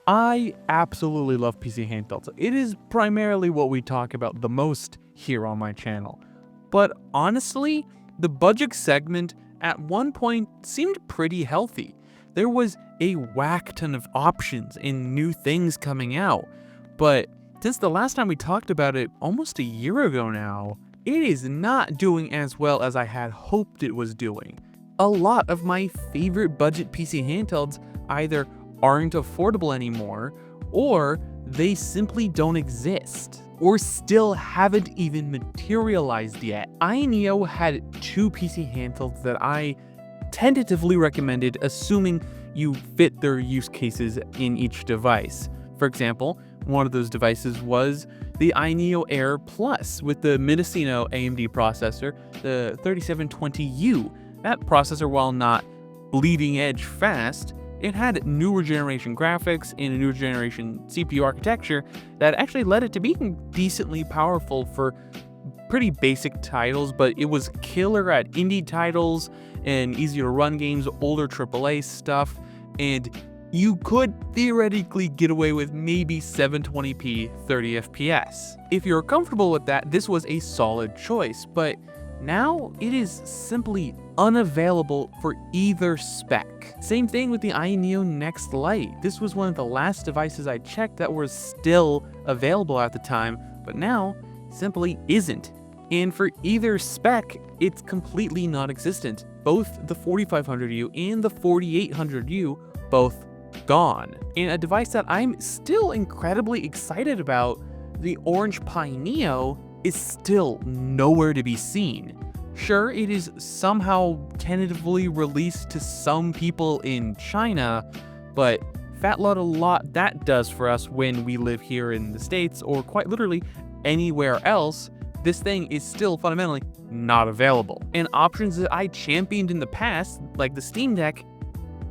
I absolutely love PC handhelds. It is primarily what we talk about the most here on my channel. But honestly, the budget segment at one point seemed pretty healthy. There was a whack ton of options and new things coming out. But since the last time we talked about it almost a year ago now, it is not doing as well as I had hoped it was doing. A lot of my favorite budget PC handhelds either aren't affordable anymore, or they simply don't exist, or still haven't even materialized yet. AYA Neo had two PC handhelds that I tentatively recommended, assuming you fit their use cases in each device. For example, one of those devices was the AYA Neo Air Plus with the Mendocino AMD processor, the 3720U. That processor, while not bleeding edge fast, it had newer generation graphics and a newer generation CPU architecture that actually led it to being decently powerful for pretty basic titles, but it was killer at indie titles and easier to run games, older AAA stuff, and you could theoretically get away with maybe 720p 30 FPS. If you're comfortable with that, this was a solid choice, but now it is simply unavailable for either spec. Same thing with the AYA Neo Next Lite. This was one of the last devices I checked that was still available at the time, but now simply isn't. And for either spec, it's completely non-existent. Both the 4500U and the 4800U both gone. And a device that I'm still incredibly excited about, the Orange Pi Neo, is still nowhere to be seen. Sure, it is somehow tentatively released to some people in China, but fat lot that does for us when we live here in the States, or quite literally anywhere else, this thing is still fundamentally not available. And options that I championed in the past, like the Steam Deck,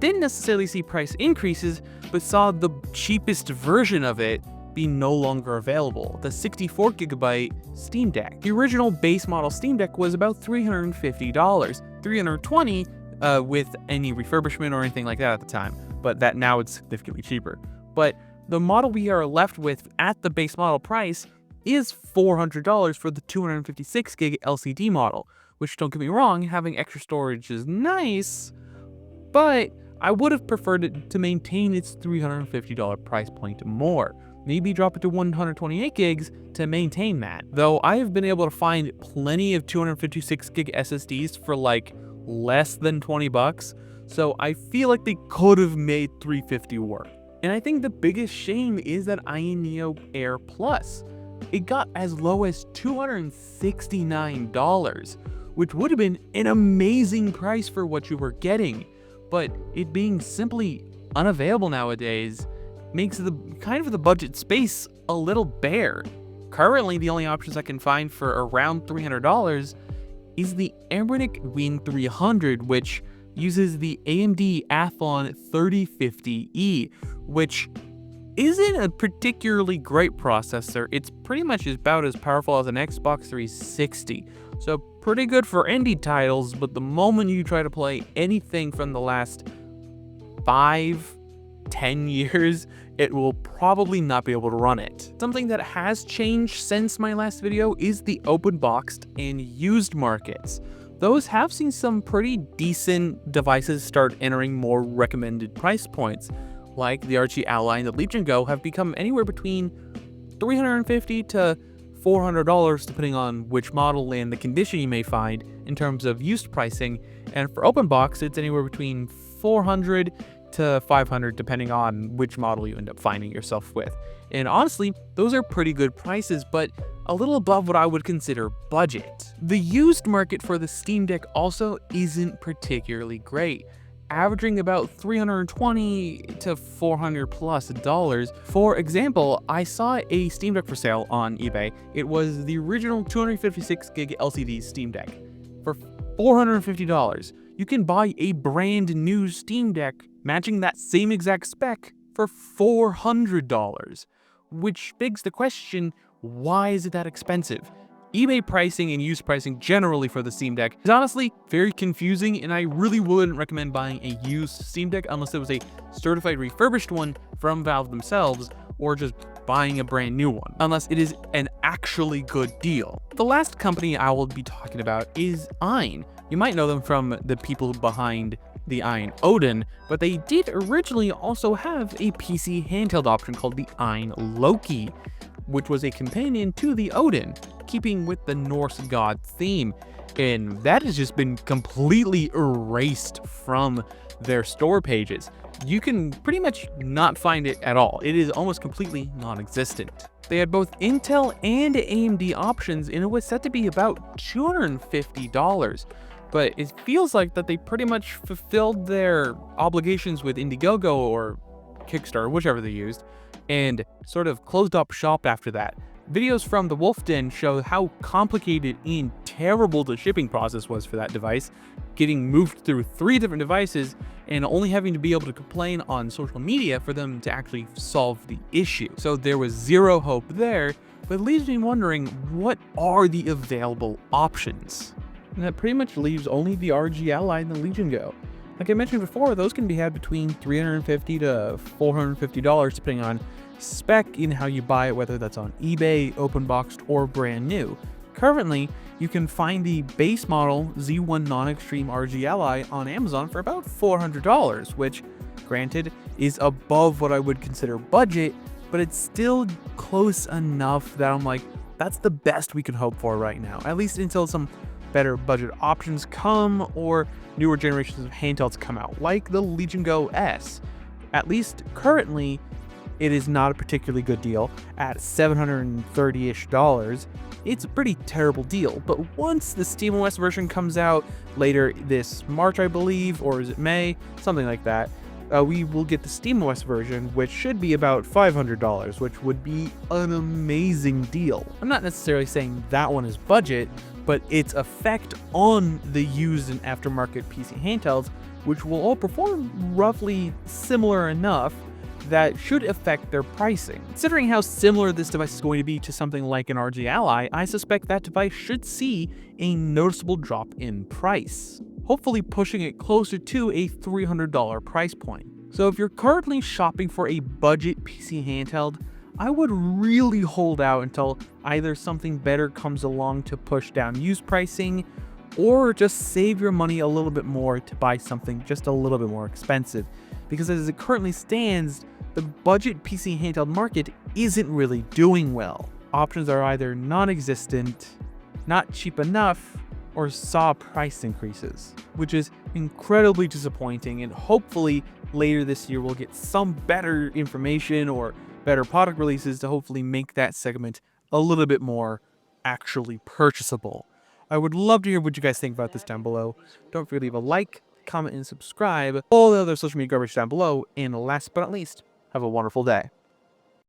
didn't necessarily see price increases, but saw the cheapest version of it be no longer available, the 64GB Steam Deck. The original base model Steam Deck was about $350, $320 with any refurbishment or anything like that at the time, but that now it's significantly cheaper. But the model we are left with at the base model price is $400 for the 256GB LCD model, which, don't get me wrong, having extra storage is nice, but I would have preferred it to maintain its $350 price point more. Maybe drop it to 128 gigs to maintain that. Though I have been able to find plenty of 256 gig SSDs for like less than 20 bucks, so I feel like they could have made 350 work. And I think the biggest shame is that AYA Neo Air Plus. It got as low as $269, which would have been an amazing price for what you were getting, but it being simply unavailable nowadays makes the kind of the budget space a little bare. Currently, the only options I can find for around $300 is the Embernic Win 300, which uses the AMD Athlon 3050E, which isn't a particularly great processor. It's pretty much about as powerful as an Xbox 360, so pretty good for indie titles, but the moment you try to play anything from the last 5-10 years, it will probably not be able to run it. Something that has changed since my last video is the open boxed and used markets. Those have seen some pretty decent devices start entering more recommended price points, like the RG Ally and the Legion Go have become anywhere between $350 to $400 depending on which model and the condition you may find in terms of used pricing, and for open box it's anywhere between $400 to $500 depending on which model you end up finding yourself with. And honestly, those are pretty good prices, but a little above what I would consider budget. The used market for the Steam Deck also isn't particularly great, averaging about $320 to $400 plus dollars. For example, I saw a Steam Deck for sale on eBay. It was the original 256 gig LCD Steam Deck for $450. You can buy a brand new Steam Deck matching that same exact spec for $400, which begs the question, why is it that expensive? eBay pricing and used pricing generally for the Steam Deck is honestly very confusing, and I really wouldn't recommend buying a used Steam Deck unless it was a certified refurbished one from Valve themselves, or just buying a brand new one, unless it is an actually good deal. The last company I will be talking about is AYA. You might know them from the people behind the AYA Odin, but they did originally also have a PC handheld option called the AYA Loki, which was a companion to the Odin, keeping with the Norse god theme. And that has just been completely erased from their store pages. You can pretty much not find it at all. It is almost completely non-existent. They had both Intel and AMD options, and it was set to be about $250. But it feels like that they pretty much fulfilled their obligations with Indiegogo or Kickstarter, whichever they used, and sort of closed up shop after that. Videos from the Wolf Den show how complicated and terrible the shipping process was for that device, getting moved through 3 different devices and only having to be able to complain on social media for them to actually solve the issue. So there was zero hope there, but it leaves me wondering, what are the available options? And that pretty much leaves only the RG Ally and the Legion Go. Like I mentioned before, those can be had between $350 to $450 depending on spec and how you buy it, whether that's on eBay, open boxed, or brand new. Currently, you can find the base model Z1 Non-Extreme RG Ally on Amazon for about $400, which, granted, is above what I would consider budget, but it's still close enough that I'm like, that's the best we can hope for right now, at least until some better budget options come or newer generations of handhelds come out, like the Legion Go S. At least currently, it is not a particularly good deal at $730-ish. It's a pretty terrible deal, but once the SteamOS version comes out later this March, I believe, or is it May? Something like that. We will get the SteamOS version, which should be about $500, which would be an amazing deal. I'm not necessarily saying that one is budget, but its effect on the used and aftermarket PC handhelds, which will all perform roughly similar enough, that should affect their pricing. Considering how similar this device is going to be to something like an RG Ally, I suspect that device should see a noticeable drop in price, hopefully pushing it closer to a $300 price point. So if you're currently shopping for a budget PC handheld, I would really hold out until either something better comes along to push down used pricing, or just save your money a little bit more to buy something just a little bit more expensive. Because as it currently stands, the budget PC handheld market isn't really doing well. Options are either non-existent, not cheap enough, or saw price increases, which is incredibly disappointing, and hopefully later this year we'll get some better information or better product releases to hopefully make that segment a little bit more actually purchasable. I would love to hear what you guys think about this down below. Don't forget to leave a like, comment, and subscribe. All the other social media garbage down below. And last but not least, have a wonderful day.